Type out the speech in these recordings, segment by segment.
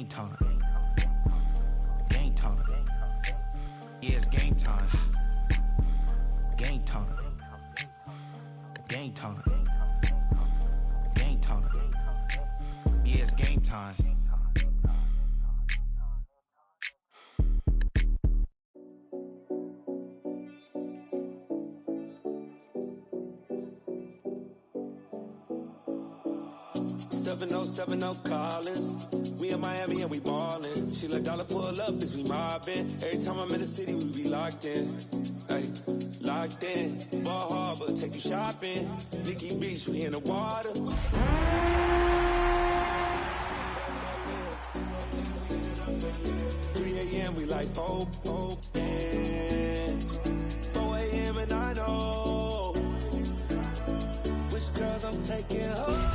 Game time. Game time. Yeah, it's game time. Game time. Game time. Game time. Yeah, it's game time. No Collins. We in Miami and we ballin'. She let dollar pull up as we mobbin'. Every time I'm in the city, we be locked in. Ay, locked in. Ball Harbor, take you shopping. Nikki Beach, we in the water. 3 a.m. we like open. 4 a.m. and I know which girls I'm taking home.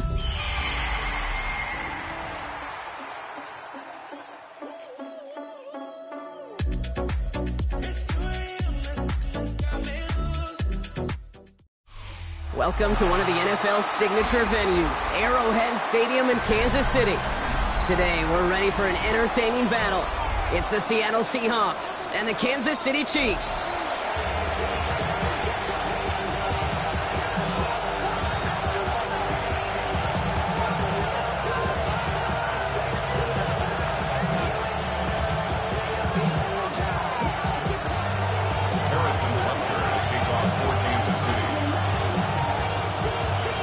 Welcome to one of the NFL's signature venues, Arrowhead Stadium in Kansas City. Today, we're ready for an entertaining battle. It's the Seattle Seahawks and the Kansas City Chiefs.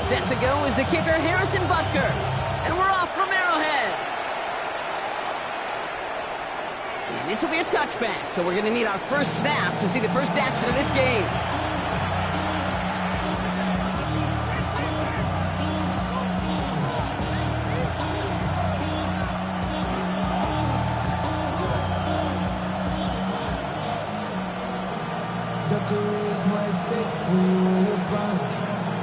Set to go is the kicker, Harrison Butker. And we're off from Arrowhead. And this will be a touchback, so we're going to need our first snap to see the first action of this game. Butker is my state when you in your prime.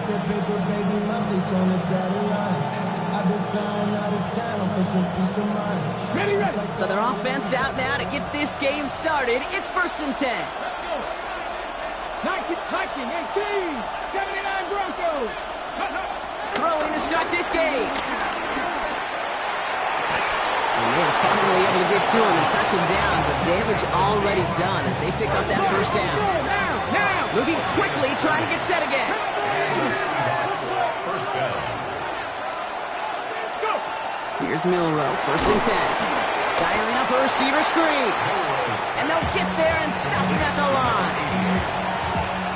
That paper, baby, my face on the dotted line. I've been flying out of town for some peace of mind. Ready. So their offense out now to get this game started. It's 1st and 10. 19, 18, 79 Broncos. Throwing to start this game. And they were finally able to get to him and touch him down, but damage already done as they pick up that first down. Now. Moving quickly, trying to get set again. First down. Here's Milrow, 1st and 10. Dialing up a receiver screen. And they'll get there and stop him at the line.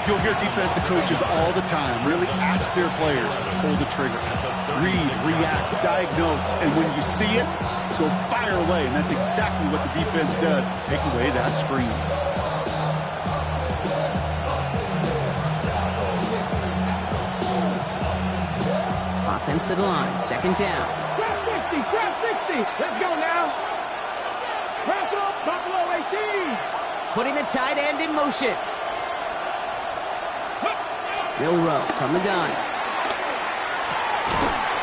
You'll hear defensive coaches all the time really ask their players to pull the trigger. Read, react, diagnose, and when you see it, go fire away. And that's exactly what the defense does to take away that screen. Offense to the line, 2nd down. Trap 60. Let's go now. Press up, Buffalo 18. Putting the tight end in motion. Milrow from the gun.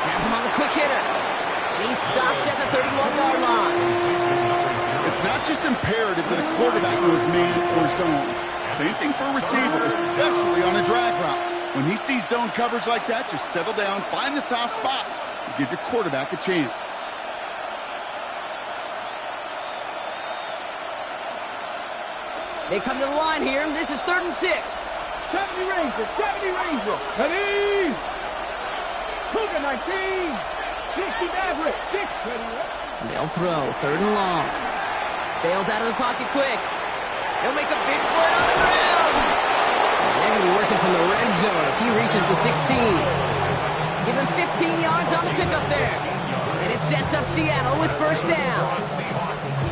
Has him on the quick hitter. And he's stopped at the 31-yard line. It's not just imperative that a quarterback knows man or zone. Same thing for a receiver, especially on a drag route. When he sees zone coverage like that, just settle down, find the soft spot, and give your quarterback a chance. They come to the line here, and this is 3rd and 6. 70 Rangers. Ready. Cougar 19. 60 Maverick. 6. They'll throw, 3rd and long. Bails out of the pocket quick. He'll make a big play on the ground. They're going to be working from the red zone as he reaches the 16. Give him 15 yards on the pickup there. And it sets up Seattle with 1st down.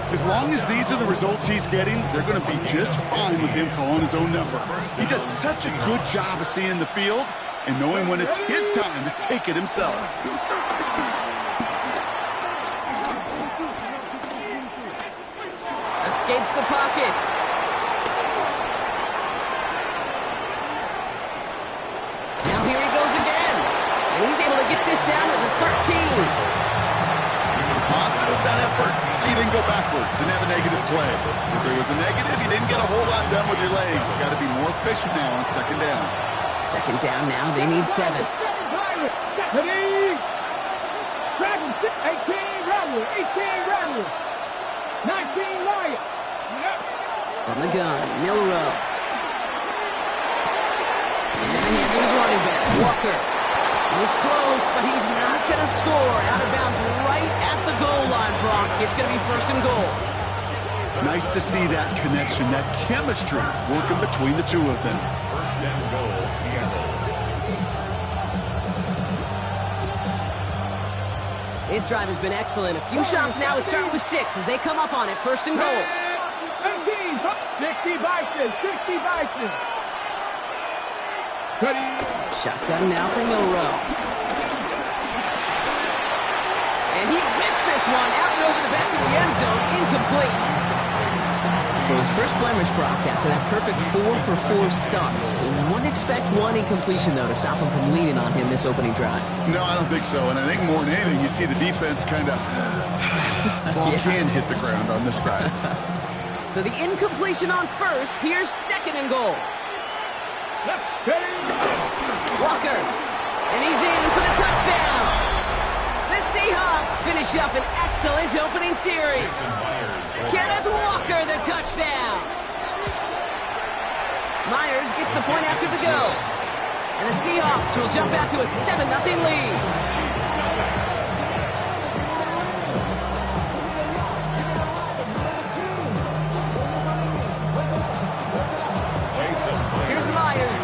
As long as these are the results he's getting, they're going to be just fine with him calling his own number. He does such a good job of seeing the field and knowing when it's his time to take it himself. Escapes the pocket. Now here he goes again. And he's able to get this down to the 13. Positive that effort. He didn't go backwards, didn't have a negative play. If there was a negative, you didn't get a whole lot done with your legs. Got to be more efficient now on 2nd down. 2nd down now, they need 7. Ready. Dragon 18. Rattler. 18, Rattler. 19, Wyatt. From the gun, Milrow. Into the hands of his running back, Walker. And it's close, but he's not going to score. Out of bounds right at the goal line, Brock. It's going to be 1st and goal. Nice to see that connection, that chemistry working between the two of them. 1st and goal, Seattle. This drive has been excellent. A few shots now. It's starting with 6 as they come up on it. 1st and goal. 18, 60 Bison, 60 Bison. Shotgun now for Milrow. And he whips this one out and over the back of the end zone. Incomplete. So his first blemish, Brock, after that perfect 4-for-4 starts. And you wouldn't expect one incompletion, though, to stop him from leaning on him this opening drive. No, I don't think so. And I think more than anything, you see the defense kind of ball can hit the ground on this side. So the incompletion on 1st. Here's 2nd and goal. Walker, and he's in for the touchdown. The Seahawks finish up an excellent opening series. Kenneth Walker, the touchdown. Myers gets the point after the go. And the Seahawks will jump out to a 7-0 lead.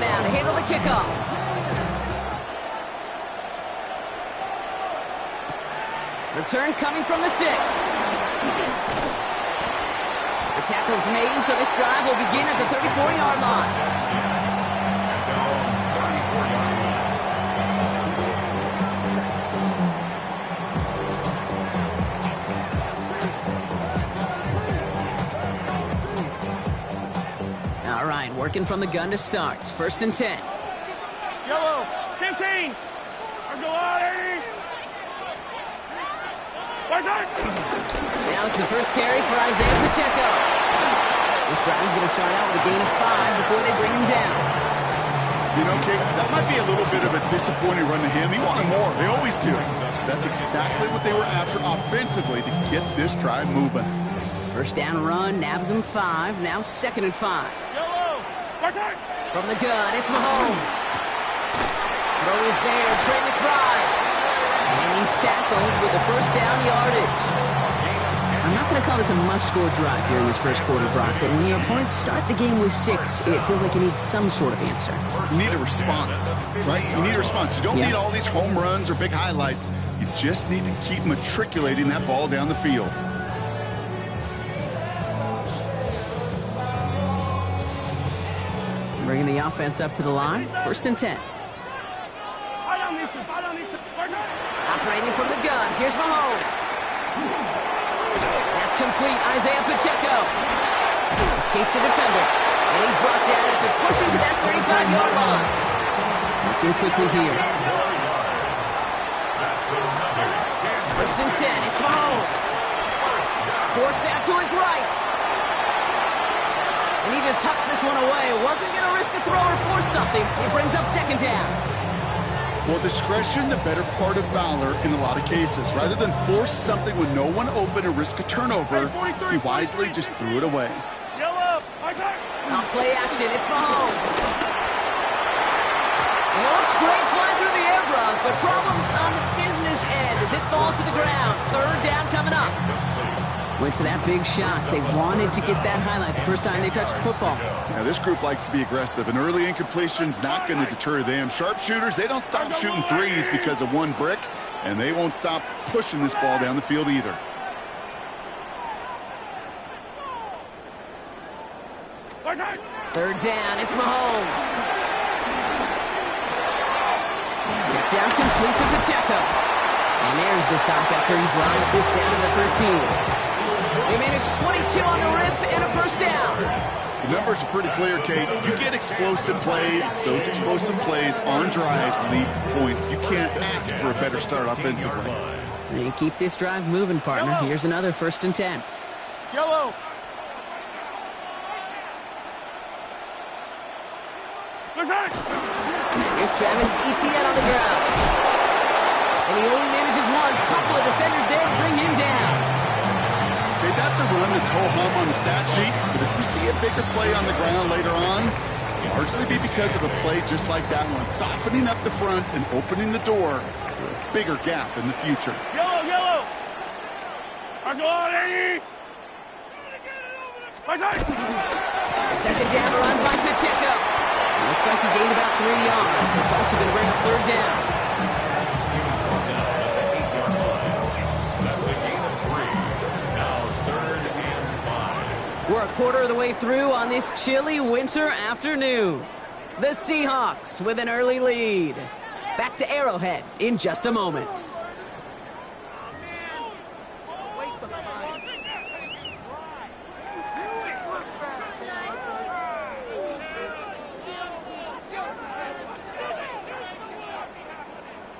Now to handle the kickoff. Return coming from the 6. The tackle's made, so this drive will begin at the 34-yard line. All right, working from the gun to start. 1st and 10. Yellow, 15. There's a lot, 80. Now it's the first carry for Isaiah Pacheco. This drive is going to start out with a gain of 5 before they bring him down. You know, Kate, that might be a little bit of a disappointing run to him. He wanted more. They always do. That's exactly what they were after offensively to get this drive moving. 1st down run, nabs him 5. Now 2nd and 5. From the gun, it's Mahomes. Throw is there, Trey McBride. And he's tackled with the 1st down yardage. I'm not going to call this a must-score drive here in this 1st quarter, Brock, but when your opponents start the game with 6, it feels like you need some sort of answer. You need a response, right? You need a response. You don't need all these home runs or big highlights. You just need to keep matriculating that ball down the field. Bringing the offense up to the line. 1st and 10. Operating from the gun. Here's Mahomes. That's complete. Isaiah Pacheco escapes the defender. And he's brought down after pushing to that 35-yard line. Looking quickly here. 1st and 10. It's Mahomes. Forced out to his right. And he just hucks this one away. Wasn't going to risk a throw or force something. It brings up 2nd down. Well, discretion, the better part of valor in a lot of cases. Rather than force something with no one open and risk a turnover, he wisely just threw it away. Off play action, it's Mahomes. And it looks great flying through the air, Brock, but problems on the business end as it falls to the ground. 3rd down coming up. Went for that big shot. They wanted to get that highlight the first time they touched the football. Now, this group likes to be aggressive. An early incompletion's not going to deter them. Sharpshooters, they don't stop shooting threes because of one brick, and they won't stop pushing this ball down the field either. Third down, it's Mahomes. Check down complete to Pacheco. And there's the stop after he drives this down to the 13. They managed 22 on the rip and a 1st down. The numbers are pretty clear, Kate. You get explosive plays. Those explosive plays on drives lead to points. You can't ask for a better start offensively. And keep this drive moving, partner. Here's another 1st and 10. Yellow. Here's Travis Etienne on the ground. And he only manages one. Couple of defenders there to bring him down. that's a run that's ho-hum on the stat sheet, but if you see a bigger play on the ground later on, it'll largely be because of a play just like that one, softening up the front and opening the door for a bigger gap in the future. Yellow, yellow! Second down run by Pacheco. Looks like he gained about 3 yards. It's also going to bring up third down. That's a gain of 3. Now 3rd and 5. We're a quarter of the way through on this chilly winter afternoon. The Seahawks with an early lead. Back to Arrowhead in just a moment.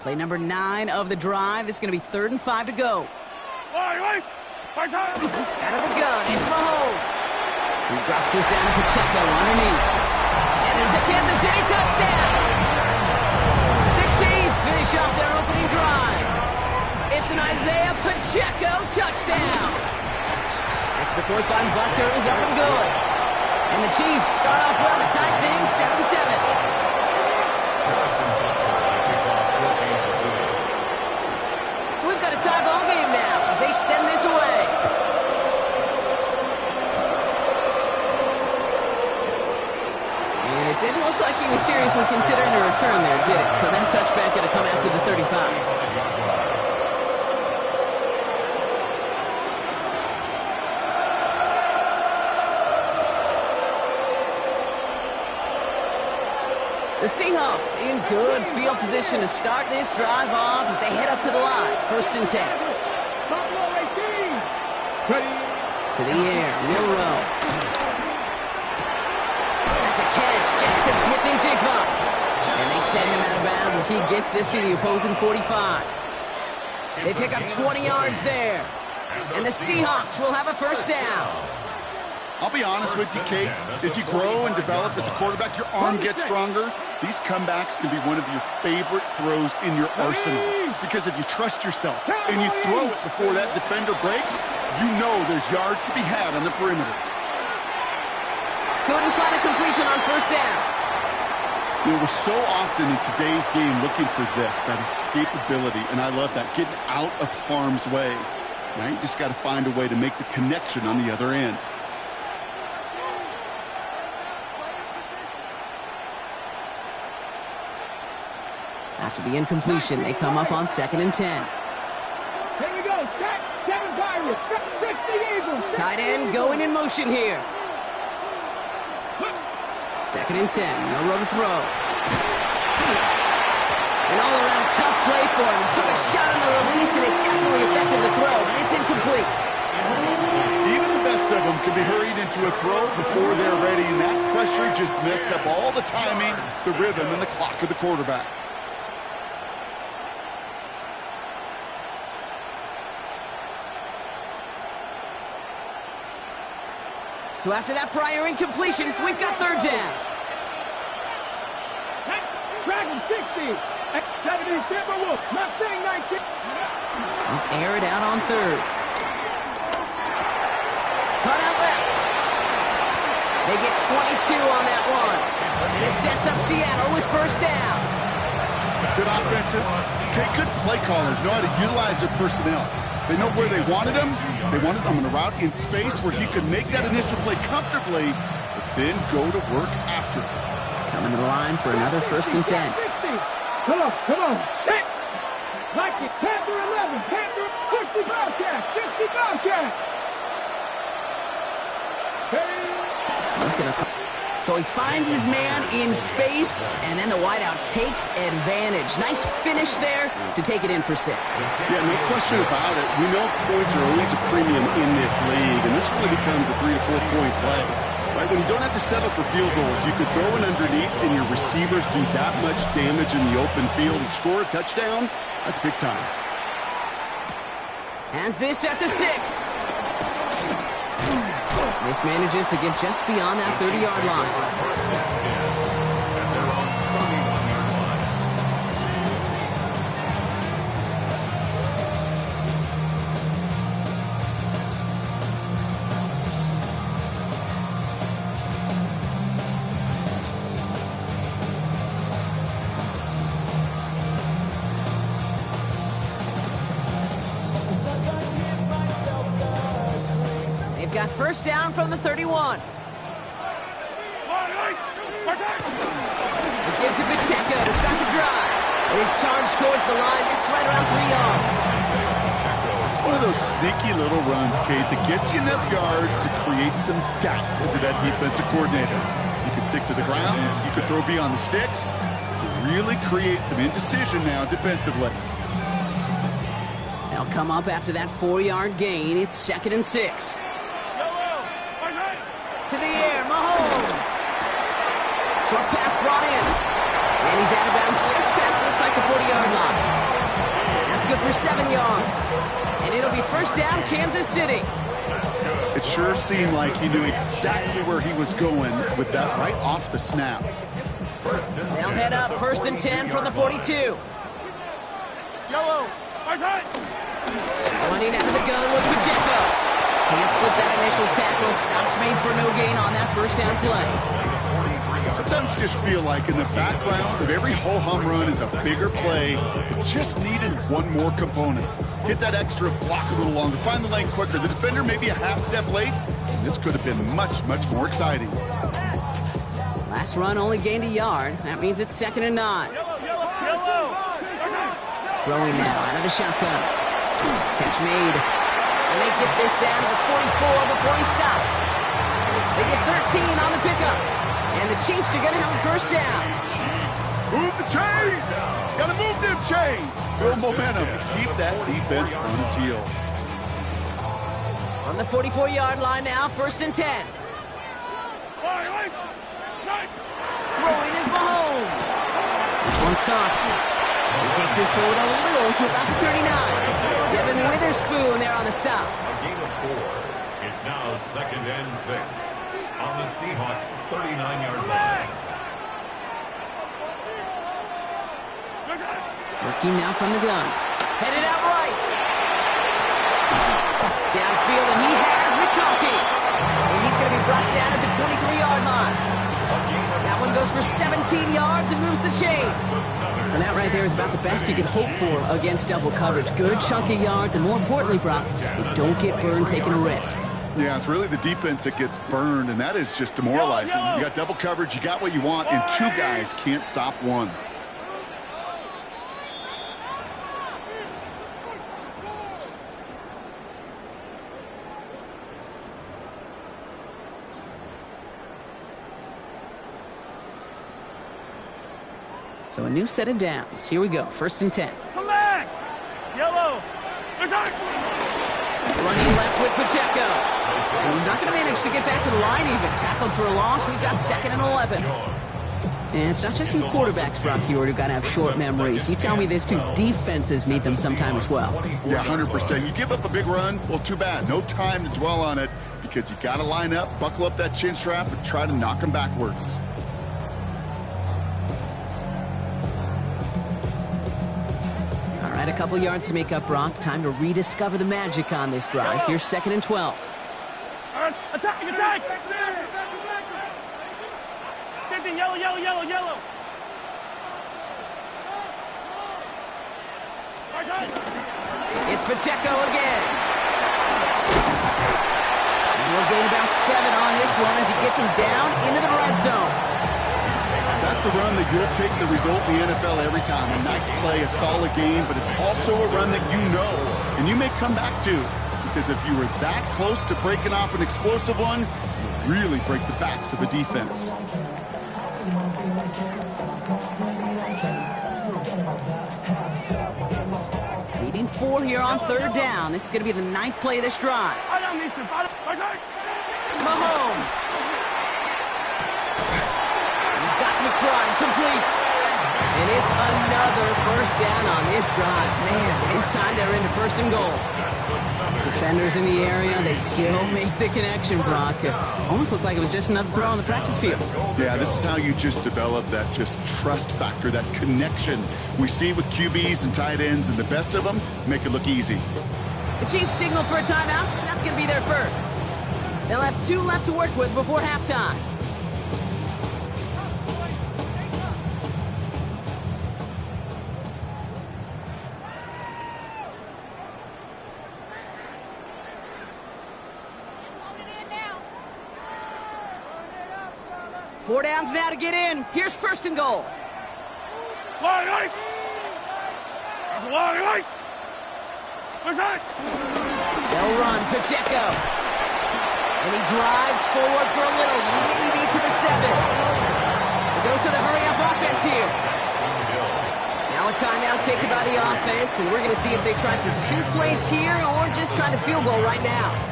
Play number 9 of the drive. It's going to be 3rd and 5 to go. Out of the gun, it's Mahomes. He drops this down to Pacheco underneath. And it's a Kansas City touchdown. The Chiefs finish off their opening drive. It's an Isaiah Pacheco touchdown. Extra point by Butker is up and good. And the Chiefs start off well to tie things 7-7. So we've got a tie ball game now as they send this away. And it didn't look like he was seriously considering a return there, did it? So that touchback going to come out to the 35. The Seahawks in good field position to start this drive off as they head up to the line. 1st and 10. To the air, Milrow. That's a catch. Jackson Smith-Njigba. And they send him out of bounds as he gets this to the opposing 45. They pick up 20 yards there. And the Seahawks will have a 1st down. I'll be honest with you, Kate. As you grow and develop as a quarterback, your arm gets stronger. These comebacks can be one of your favorite throws in your arsenal. Because if you trust yourself and you throw it before that defender breaks, you know there's yards to be had on the perimeter. Couldn't find a completion on 1st down. You know, we're so often in today's game looking for this, that escapability, and I love that, getting out of harm's way. Now you just got to find a way to make the connection on the other end. After the incompletion, they come up on 2nd and 10. Here we go. Kevin Byron. 60 Eagles. Tight end going in motion here. 2nd and 10. No room to throw. An all-around tough play for him. He took a shot on the release, and it definitely affected the throw, but it's incomplete. Even the best of them can be hurried into a throw before they're ready, and that pressure just messed up all the timing, the rhythm, and the clock of the quarterback. So after that prior incompletion, we've got 3rd down. Dragon 60. 70 Timberwolves. Mustang 19. Air it out on 3rd. Cut out left. They get 22 on that one. And it sets up Seattle with 1st down. Good offenses. Okay, good play callers know how to utilize their personnel. They know where they wanted him. They wanted him on a route in space where he could make that initial play comfortably, but then go to work after. Coming to the line for another 1st and 10. Come on. Set. Like it. Panther 11. Panther 60 Bobcat. 60 Bobcat. He's gonna. So he finds his man in space, and then the wideout takes advantage. Nice finish there to take it in for 6. Yeah, no question about it. We know points are always a premium in this league, and this really becomes a 3 to 4 point play. Right? When you don't have to settle for field goals, you could throw it underneath, and your receivers do that much damage in the open field and score a touchdown. That's big time. Has this at the 6. Mismanages to get just beyond that 30-yard line. got first down from the 31. It gives it Pacheco to start the drive. He's charged towards the line. That's right around 3 yards. It's one of those sneaky little runs, Kate, that gets you enough yards to create some doubt into that defensive coordinator. You could stick to the ground. You could throw beyond the sticks. Really create some indecision now defensively. They'll come up after that 4-yard gain. It's 2nd and 6. To the air, Mahomes. Short pass brought in. And he's out of bounds just past, looks like the 40-yard line. That's good for 7 yards. And it'll be first down, Kansas City. It sure seemed like he knew exactly where he was going with that right off the snap. They'll head up 1st and 10 from the 42. Running out of the gun with Pacheco. Can't slip that initial tackle. Stops made for no gain on that first down play. Sometimes you just feel like in the background of every ho-hum run is a bigger play. It just needed one more component. Hit that extra block a little longer. Find the lane quicker. The defender maybe a half step late. And this could have been much, much more exciting. Last run only gained a yard. That means it's 2nd and 9. Throwing now out of the shotgun. Catch made. And they get this down to the 44 before he stops. They get 13 on the pickup. And the Chiefs are going to have a first down. Move the chains! Gotta move them chains! Build momentum. Keep that defense on its heels. On the 44-yard line now, 1st and 10. Throwing is Mahomes. This one's caught. He takes this forward a little to about the 39. Devin Witherspoon there on the stop. A gain of 4. It's now 2nd and 6 on the Seahawks' 39-yard line. Working now from the gun. Headed out right. Downfield, and he has McConkey. And he's going to be brought down at the 23-yard line. That one goes for 17 yards and moves the chains. And that right there is about the best you could hope for against double coverage. Good chunk of yards, and more importantly, Brock, you don't get burned taking a risk. Yeah, it's really the defense that gets burned, and that is just demoralizing. You got double coverage, you got what you want, and 2 guys can't stop one. So a new set of downs. Here we go. 1st and 10. Come back! Yellow! Running left with Pacheco. And he's not going to manage to get back to the line even. Tackled for a loss. We've got 2nd and 11. And it's not just in quarterbacks, Brock Hewitt, who've got to have short memories. You tell me this too, defenses need them sometime as well. Yeah, 100%. You give up a big run, well, too bad. No time to dwell on it because you got to line up, buckle up that chin strap, and try to knock them backwards. All right, a couple yards to make up, Brock. Time to rediscover the magic on this drive. Here's 2nd and 12. Attack! Attack! Yellow, yellow, yellow, yellow. It's Pacheco again. He'll gain about 7 on this one as he gets him down into the red zone. That's a run that you'll take the result in the NFL every time. A nice play, a solid game, but it's also a run that you know and you may come back to. Because if you were that close to breaking off an explosive one, you really break the backs of a defense. Leading 4 here on 3rd down. This is going to be the 9th play of this drive. Mahomes. He's got McBride complete. And it's another first down on this drive. Man, this time they're into 1st and goal. Defenders in the area, they still make the connection, Brock. Almost looked like it was just another throw on the practice field. Yeah, this is how you just develop that just trust factor, that connection. We see with QBs and tight ends, and the best of them make it look easy. The Chiefs signal for a timeout. That's going to be their first. They'll have 2 left to work with before halftime. 4 downs now to get in. Here's first and goal. They'll run, Pacheco. And he drives forward for a little, maybe to the 7. A dose of the hurry-up offense here. Now a timeout taken by the offense, and we're going to see if they try for 2 plays here or just try to field goal right now.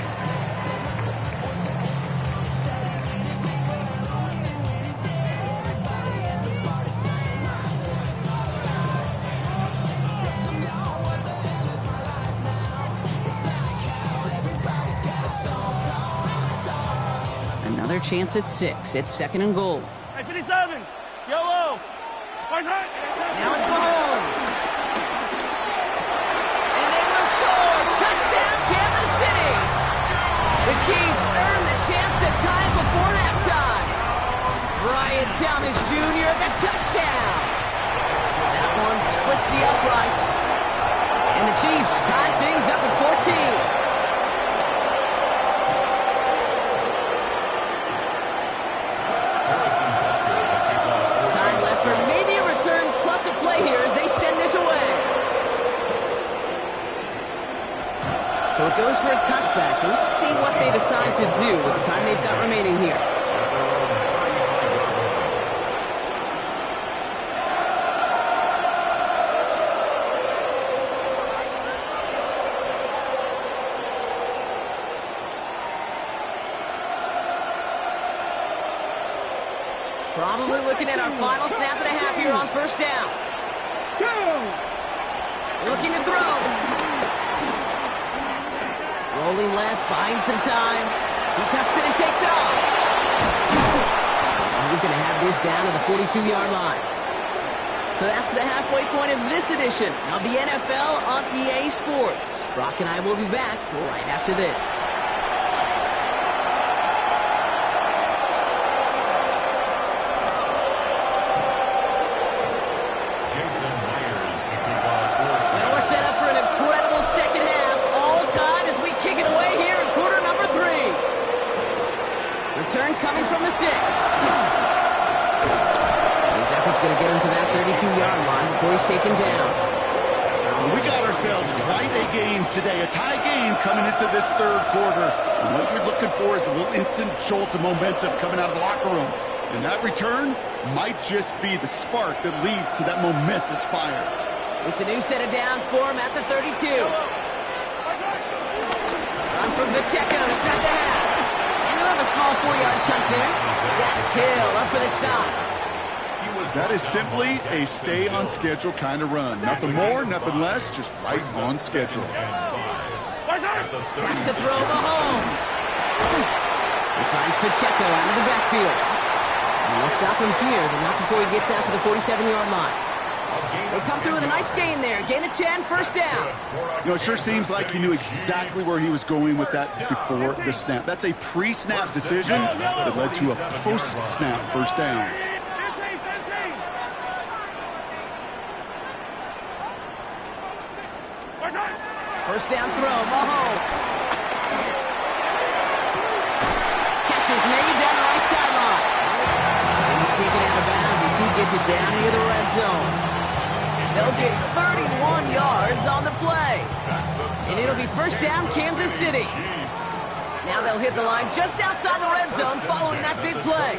Another chance at 6. It's second and goal. Hey, 57. Yellow. Now it's Mahomes. And they will score. Touchdown, Kansas City. The Chiefs earned the chance to tie it before halftime. Brian Thomas Jr., the touchdown. That one splits the uprights. And the Chiefs tie things up at 14. So it goes for a touchback. Let's see what they decide to do with the time they've got remaining here. Probably looking at our final snap and a half here on first down. Looking to throw. Rolling left, buying some time. He tucks it and takes off. He's going to have this down to the 42-yard line. So that's the halfway point of this edition of the NFL on EA Sports. Brock and I will be back right after this. Well, we're set up for an incredible second half. All tied as we kick it away here in quarter number 3. Return coming from the 6. His effort's going to get him to that 32-yard line before he's taken down. We got ourselves quite a game today, a tie game coming into this third quarter. And what you're looking for is a little instant jolt of momentum coming out of the locker room. And that return might just be the spark that leads to that momentous fire. It's a new set of downs for him at the 32. Run from Pacheco to start the half. And he'll have a small 4-yard chunk there. Dax Hill up for the stop. That is simply a stay-on-schedule kind of run. Nothing more, nothing less, just right on schedule. Back to throw Mahomes. He finds Pacheco out of the backfield. And we'll stop him here, but not before he gets out to the 47-yard line. They come through with a nice gain there. Gain of 10, first down. You know, it sure seems like he knew exactly where he was going with that before the snap. That's a pre-snap decision that led to a post-snap first down. First down throw, Mahomes. Catch is made down the right sideline. And he's taken out of bounds as he gets it down near the red zone. They'll get 31 yards on the play. And it'll be first down, Kansas City. Now they'll hit the line just outside the red zone following that big play.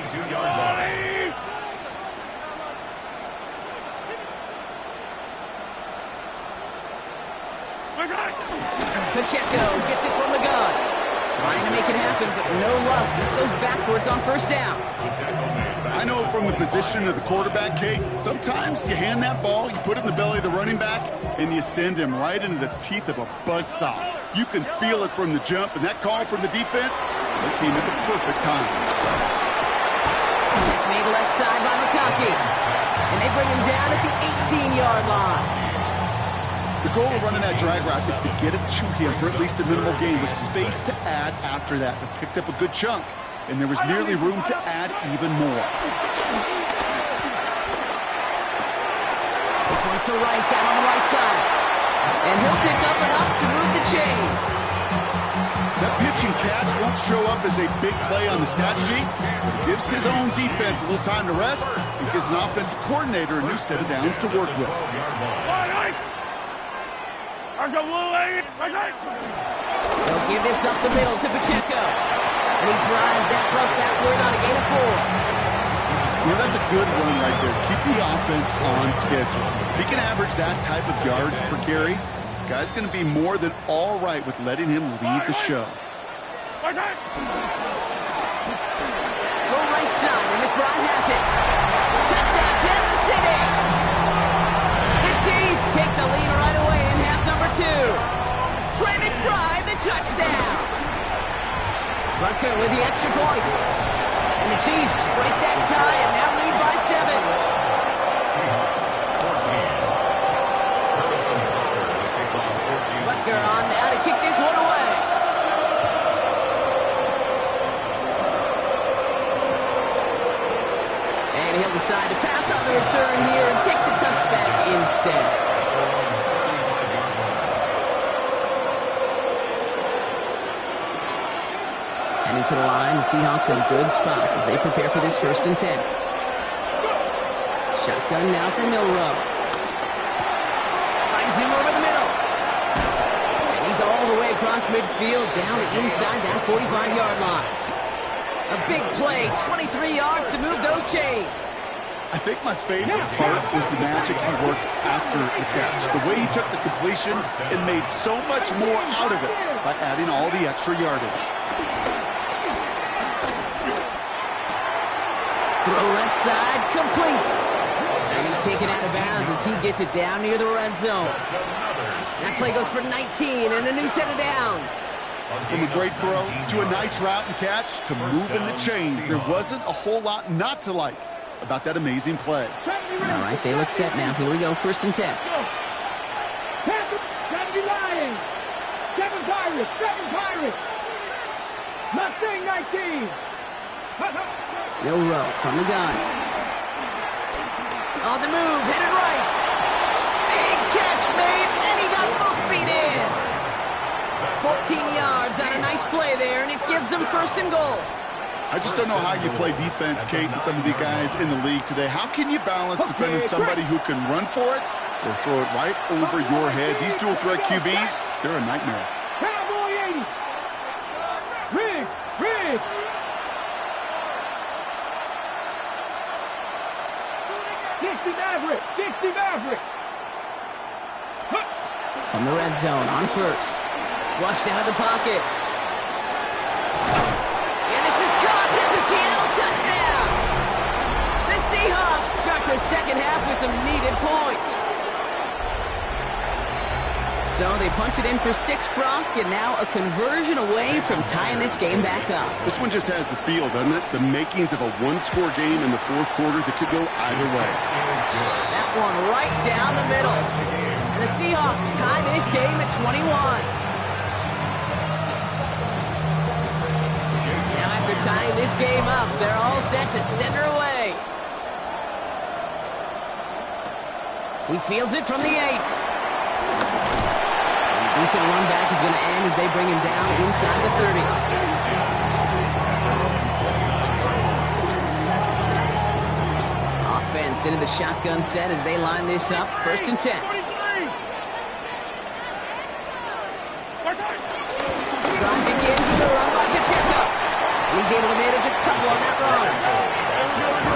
Pacheco gets it from the gun. Trying to make it happen, but no luck. This goes backwards on first down. I know from the position of the quarterback, Kate, sometimes you hand that ball, you put it in the belly of the running back, and you send him right into the teeth of a buzzsaw. You can feel it from the jump, and that call from the defense, it came at the perfect time. It's made left side by McConkey. And they bring him down at the 18-yard line. The goal of running that drag route is to get it to him for at least a minimal gain with space to add after that. They picked up a good chunk, and there was nearly room to add even more. This one's to Rice out on the right side. And he'll pick up enough to move the chains. That pitch and catch won't show up as a big play on the stat sheet, but it gives his own defense a little time to rest and gives an offensive coordinator a new set of downs to work with. They'll give this up the middle to Pacheco. And he drives that front backward on a gain of 4. Well, that's a good run right there. Keep the offense on schedule. If he can average that type of yards per carry, this guy's going to be more than all right with letting him lead the show. Go right side, and McBride has it. Touchdown, Kansas City! The Chiefs take the lead right away in half number 2. Trey McBride, the touchdown! Butker with the extra point. And the Chiefs break that tie and now lead by 7. Seahawks 14. Butker on now to kick this one away. And he'll decide to pass on the return here and take the touchback instead. Heading to the line, the Seahawks in a good spot as they prepare for this 1st and 10. Shotgun now for Milrow. Finds him over the middle. And he's all the way across midfield, down inside that 45-yard line. A big play, 23 yards to move those chains. I think my favorite part was the magic he worked after the catch. The way he took the completion and made so much more out of it by adding all the extra yardage. Throw left side, complete. And he's taken out of bounds as he gets it down near the red zone. That play goes for 19 and a new set of downs. From a great throw to a nice route and catch to moving the chains, there wasn't a whole lot not to like about that amazing play. All right, they look set now. Here we go, 1st and 10. Gotta be lying. 7 Pirates. Mustang 19. Milrow from the gun. On the move, hit it right. Big catch made, and he got both feet in. 14 yards on a nice play there, and it gives them 1st and goal. I just don't know how you play defense, Kate, and some of the guys in the league today. How can you balance defending somebody who can run for it or throw it right over your head? These dual threat QBs, they're a nightmare. Cowboy 80. Riggs. 60 Maverick. From the red zone on 1st. Flushed out of the pocket. And this is caught. It's a Seattle touchdown. The Seahawks start the 2nd half with some needed points. So they punch it in for 6, Brock, and now a conversion away from tying this game back up. This one just has the feel, doesn't it? The makings of a one-score game in the 4th quarter that could go either way. That one right down the middle. And the Seahawks tie this game at 21. Now after tying this game up, they're all set to send her away. He fields it from the 8. Decent run back is going to end as they bring him down inside the 30. Offense into the shotgun set as they line this up. 1st and 10. Drive begins with a run by Pacheco. And he's able to manage a couple on that run.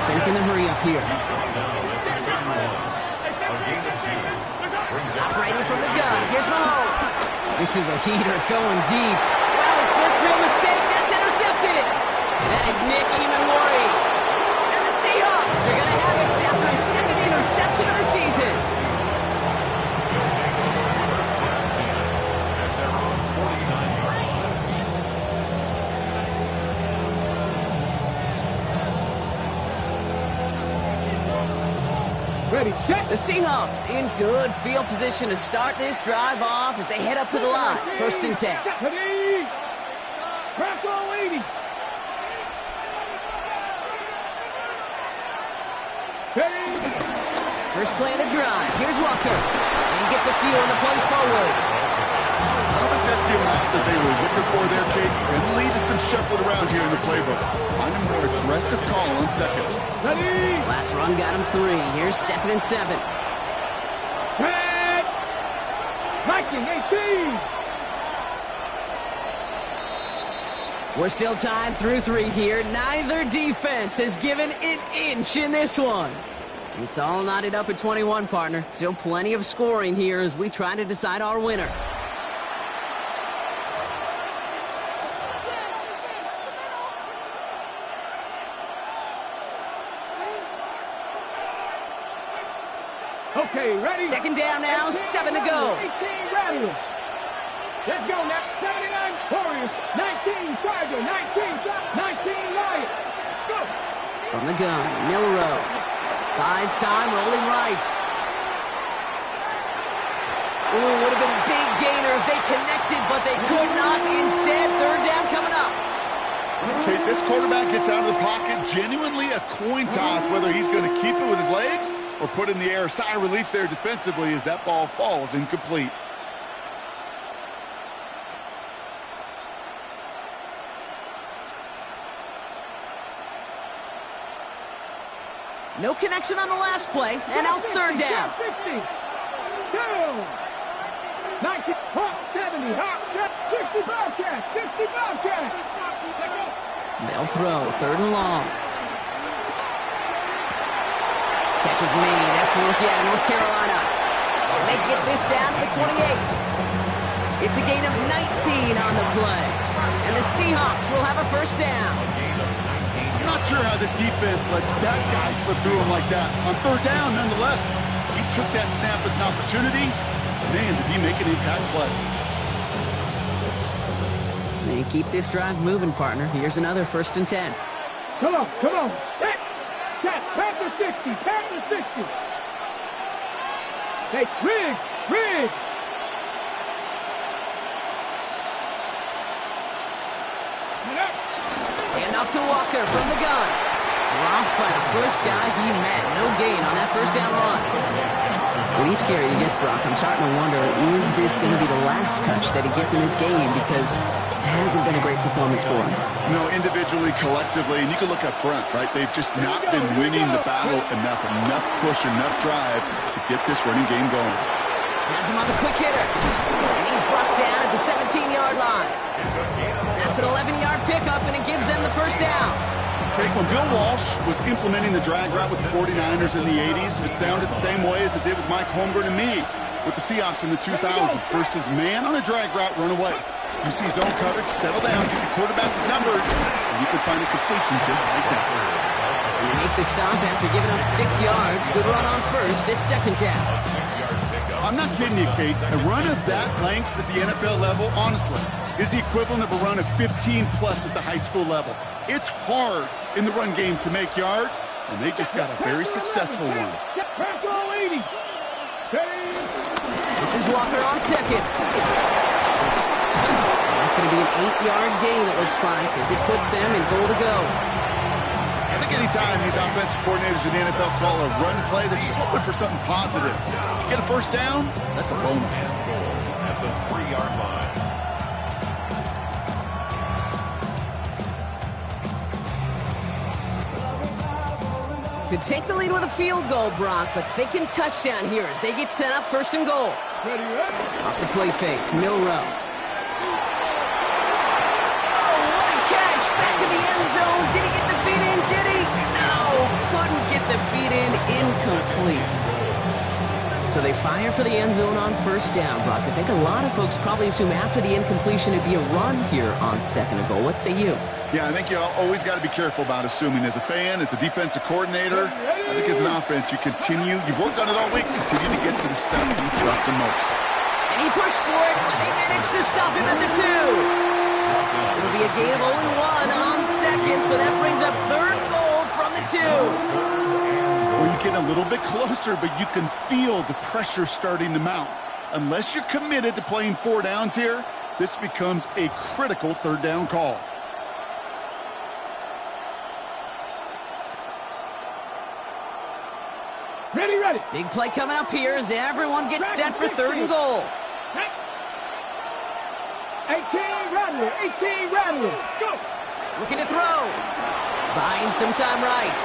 Offense in the hurry up here. Operating from the gun. Here's Mahomes. This is a heater going deep. Wow, his first real mistake. That's intercepted. That is Nick Emenwari. And the Seahawks are going to have it after his 2nd interception of the season. Ready, set. The Seahawks in good field position to start this drive off as they head up to the line. 1st and 10. Ready. Bronco 80. Ready. First play of the drive. Here's Walker. And he gets a few on the plunge forward. I don't think that's the amount that they were looking looking for there, Kate. And lead to some shuffling around here in the playbook. Find a more aggressive call on second. Ready? Last run got him 3. Here's 2nd and 7. Red. Viking 18. We're still tied through 3 here. Neither defense has given an inch in this one. It's all knotted up at 21, partner. Still plenty of scoring here as we try to decide our winner. Okay, ready? 2nd down now, 7 to go. 18 ready. Let's go now. 79 Warriors, 19 Tiger, 19 Lions. Let's go. From the gun, Milrow. Buys time, rolling right. Ooh, would have been a big gainer if they connected, but they could not. Instead, 3rd down coming up. Okay, this quarterback gets out of the pocket. Genuinely a coin toss whether he's going to keep it with his legs or put in the air. Sigh of relief there defensively as that ball falls incomplete. No connection on the last play, and out 3rd down. 60. 2. 19. Hawk 70. Hawk 60 Bobcats. 60 Bobcats. They'll throw. 3rd and long. Catch is made. That's Louisiana, North Carolina. And they get this down to the 28. It's a gain of 19 on the play. And the Seahawks will have a 1st down. I'm not sure how this defense let that guy slip through him like that. On 3rd down, nonetheless, he took that snap as an opportunity. Man, did he make an impact play. They keep this drive moving, partner. Here's another 1st and 10. Come on. Set. Panther 60. Panther 60. Hey, Riggs. Hand off to Walker from the gun. Dropped by the first guy he met. No gain on that 1st down run. With each carry he gets, Brock, I'm starting to wonder, is this going to be the last touch that he gets in this game? Because it hasn't been a great performance for him. No, individually, collectively, and you can look up front, right? They've just not been winning the battle enough push, enough drive to get this running game going. Has him on the quick hitter. And he's brought down at the 17-yard line. That's an 11-yard pickup, and it gives them the 1st down. Okay, when Bill Walsh was implementing the drag route with the 49ers in the 80s, it sounded the same way as it did with Mike Holmgren and me with the Seahawks in the 2000s versus man on a drag route, run away. You see zone coverage, settle down, give the quarterback his numbers, and you can find a completion just like that. They make the stop after giving up 6 yards. Good run on 1st. It's 2nd down. I'm not kidding you, Kate. A run of that length at the NFL level, honestly, is the equivalent of a run of 15-plus at the high school level. It's hard in the run game to make yards, and they just got a very successful one. This is Walker on 2nd. That's going to be an 8-yard gain, it looks like, as it puts them in goal to go. I think anytime these offensive coordinators in the NFL call a run play, they're just hoping for something positive. To get a 1st down, that's a bonus. At the 3-yard line. Could take the lead with a field goal, Brock, but thinking touchdown here as they get set up 1st and goal. Off the play fake, Milrow. Back to the end zone. Did he get the feet in? Did he? No. Couldn't get the feet in. Incomplete. So they fire for the end zone on 1st down, Brock. I think a lot of folks probably assume after the incompletion it'd be a run here on 2nd and goal. What say you? Yeah, I think you always got to be careful about assuming. As a fan, as a defensive coordinator, I think as an offense, you've worked on it all week, continue to get to the stuff you trust the most. And he pushed for it, but they managed to stop him at the 2. It'll be a gain of only 1 on 2nd, so that brings up 3rd goal from the 2. Well, you get a little bit closer, but you can feel the pressure starting to mount. Unless you're committed to playing 4 downs here, this becomes a critical 3rd down call. Ready. Big play coming up here as everyone gets set for 3rd and goal. 18 ready. Rattler, 18 Rattler. Go. Looking to throw. Buying some time right.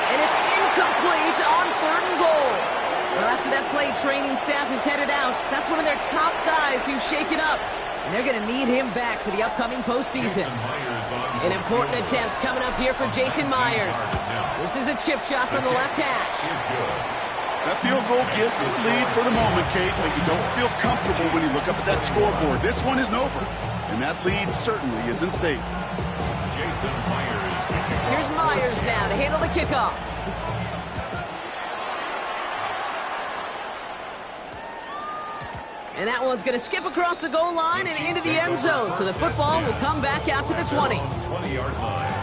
And it's incomplete on 3rd and goal. Well, after that play, training staff is headed out. That's one of their top guys who's shaken up. And they're going to need him back for the upcoming postseason. An important attempt coming up here for Jason Myers. This is a chip shot from the left hash. That field goal gives the lead for the moment, Kate, but you don't feel comfortable when you look up at that scoreboard. This one isn't over, and that lead certainly isn't safe. Jason Myers. Here's Myers now to handle the kickoff. And that one's going to skip across the goal line and into the end zone, so the football will come back out to the 20. 20-yard line.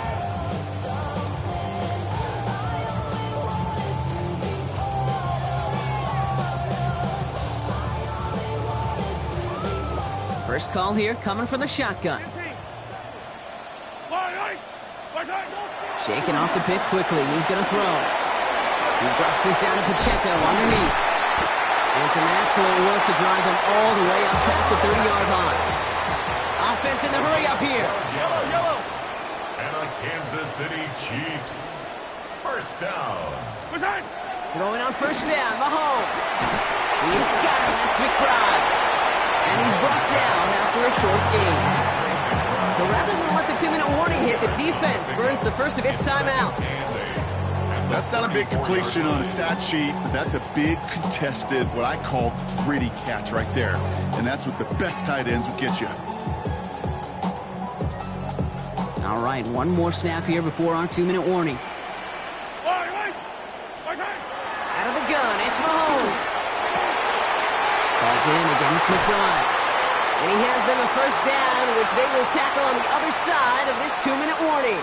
First call here coming from the shotgun. Shaking off the pick quickly. He's going to throw. He drops this down to Pacheco underneath. And some excellent work to drive them all the way up past the 30-yard line. Offense in the hurry up here. Yellow. And the Kansas City Chiefs. First down. Throwing on first down, Mahomes. He's got him. That's McBride. And he's brought down after a short gain. So rather than let the 2-minute warning hit, the defense burns the first of its timeouts. That's not a big completion on a stat sheet, but that's a big contested, what I call gritty catch right there. And that's what the best tight ends will get you. All right, one more snap here before our 2-minute warning. Out of the gun, it's Mahomes. Called in, again it's McBride. And he has them a first down, which they will tackle on the other side of this 2-minute warning.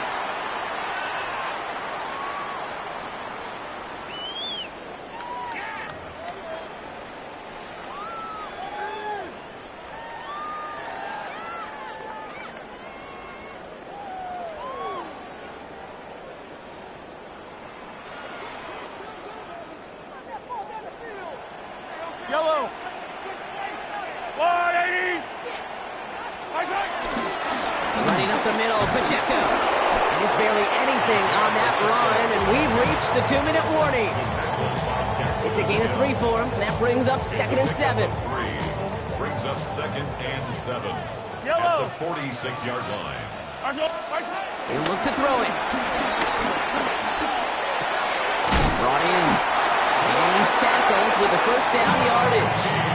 Yellow. 180. Running up the middle, Pacheco. And it's barely anything on that run, and we've reached the 2-minute warning. It's a gain of 3 for him. That brings up 2nd and 7. Brings up 2nd and 7. Yellow. At the 46-yard line. He'll look to throw it. Brought in. And he's tackled with the first down yardage.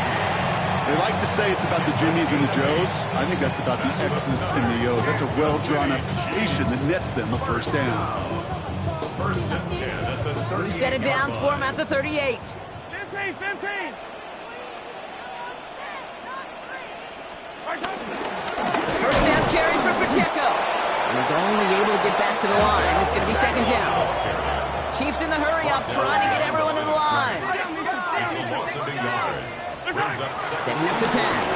They like to say it's about the Jimmies and the Joes. I think that's about the X's and the O's. That's a well-drawn application that nets them a first down. First and 10 at the 30. Who set it down for him at the 38. 15. First down carry for Pacheco. And he's only able to get back to the line. It's going to be 2nd down. Chiefs in the hurry up, trying to get everyone to the line. It's a loss of a yard. Brings up Setting up to pass.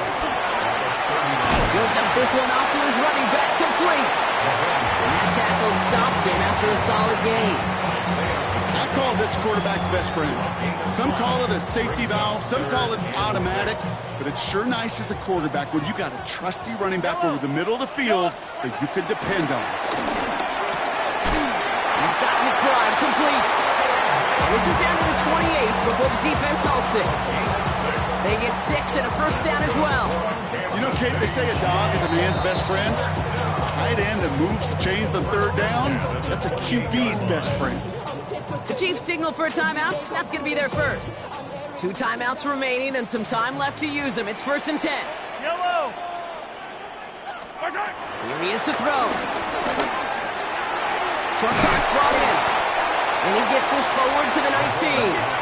He'll dump this one off to his running back, complete. And that tackle stops him after a solid gain. I call this quarterback's best friend. Some call it a safety valve, some call it automatic, but it's sure nice as a quarterback when you got a trusty running back over the middle of the field that you can depend on. He's got McBride complete. And this is down to the 28 before the defense halts it. They get 6 and a first down as well. You know, Kate, they say a dog is a man's best friend. Tight end that moves chains on 3rd down, that's a QB's best friend. The Chiefs signal for a timeout. That's going to be their first. 2 timeouts remaining and some time left to use them. It's 1st and 10. Yellow. Here he is to throw. Short pass brought in. And he gets this forward to the 19.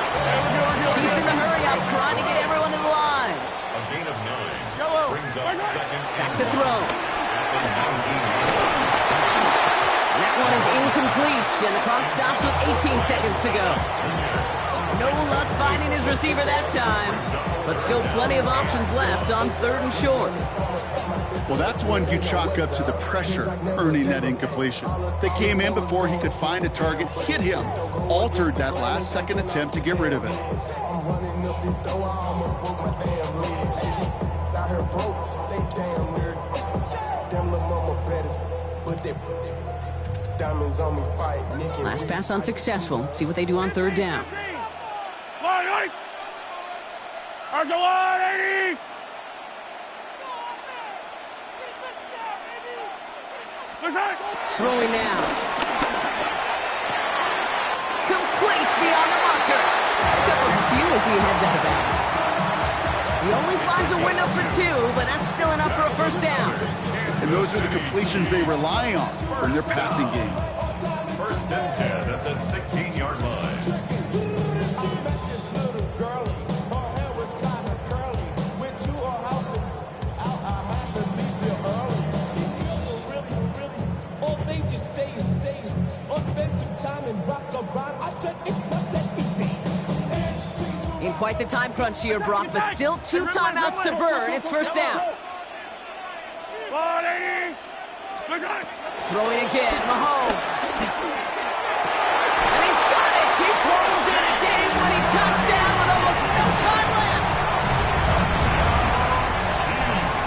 Chiefs in the hurry up, trying to get everyone to the line. a gain of 9. Brings up 2nd Back and to throw. at the 19. And that one is incomplete, and the clock stops with 18 seconds to go. No luck finding his receiver that time, but still plenty of options left on 3rd and short. Well, that's one you chalk up to the pressure earning that incompletion. They came in before he could find a target, hit him, altered that last-second attempt to get rid of it. Running up this door, I almost broke my damn legs. Out here broke, they damn near Diamonds on me, fight, Nick. Last pass unsuccessful. Let's see what they do on third down. Throwing now. Complete beyond the marker. Pick up a few as he heads out of bounds. He only finds a window for 2, but that's still enough for a first down. And those are the completions they rely on in their passing game. First and 10 at the 16-yard line. In quite the time crunch here, Brock, but still 2 timeouts to burn. It's first down. Throwing again, Mahomes. And he's got it! He pulls in a game-winning touchdown with almost no time left.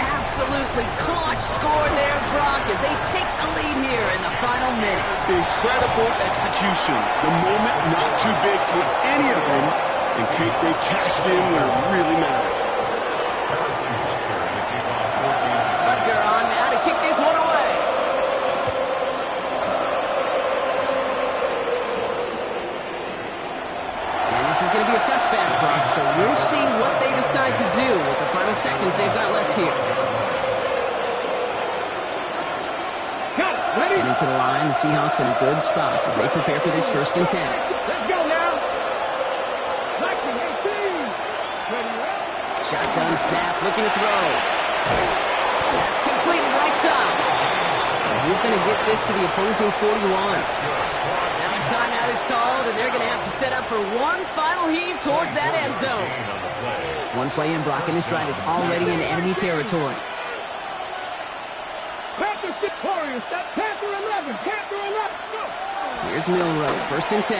Absolutely clutch score there, Brock, as they take the lead here in the final minutes. Incredible execution. The moment not too big for any of them, and they cashed in where it really mattered. Butker on now to kick this one away. And this is going to be a touchback, Brock, so we'll see what they decide to do with the final seconds they've got left here. Heading to the line, the Seahawks in a good spot as they prepare for this first and 10. Let's go now. Shotgun snap, looking to throw. That's completed right side. And he's going to get this to the opposing 41. Now the timeout is called, and they're going to have to set up for one final heave towards that end zone. One play in, Brock, and this drive is already in enemy territory. Panthers victorious. That's Panther 11. Panther 11. Go. Here's Milrow, first and 10.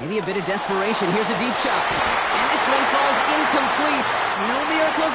Maybe a bit of desperation. Here's a deep shot. And this one falls incomplete. No miracles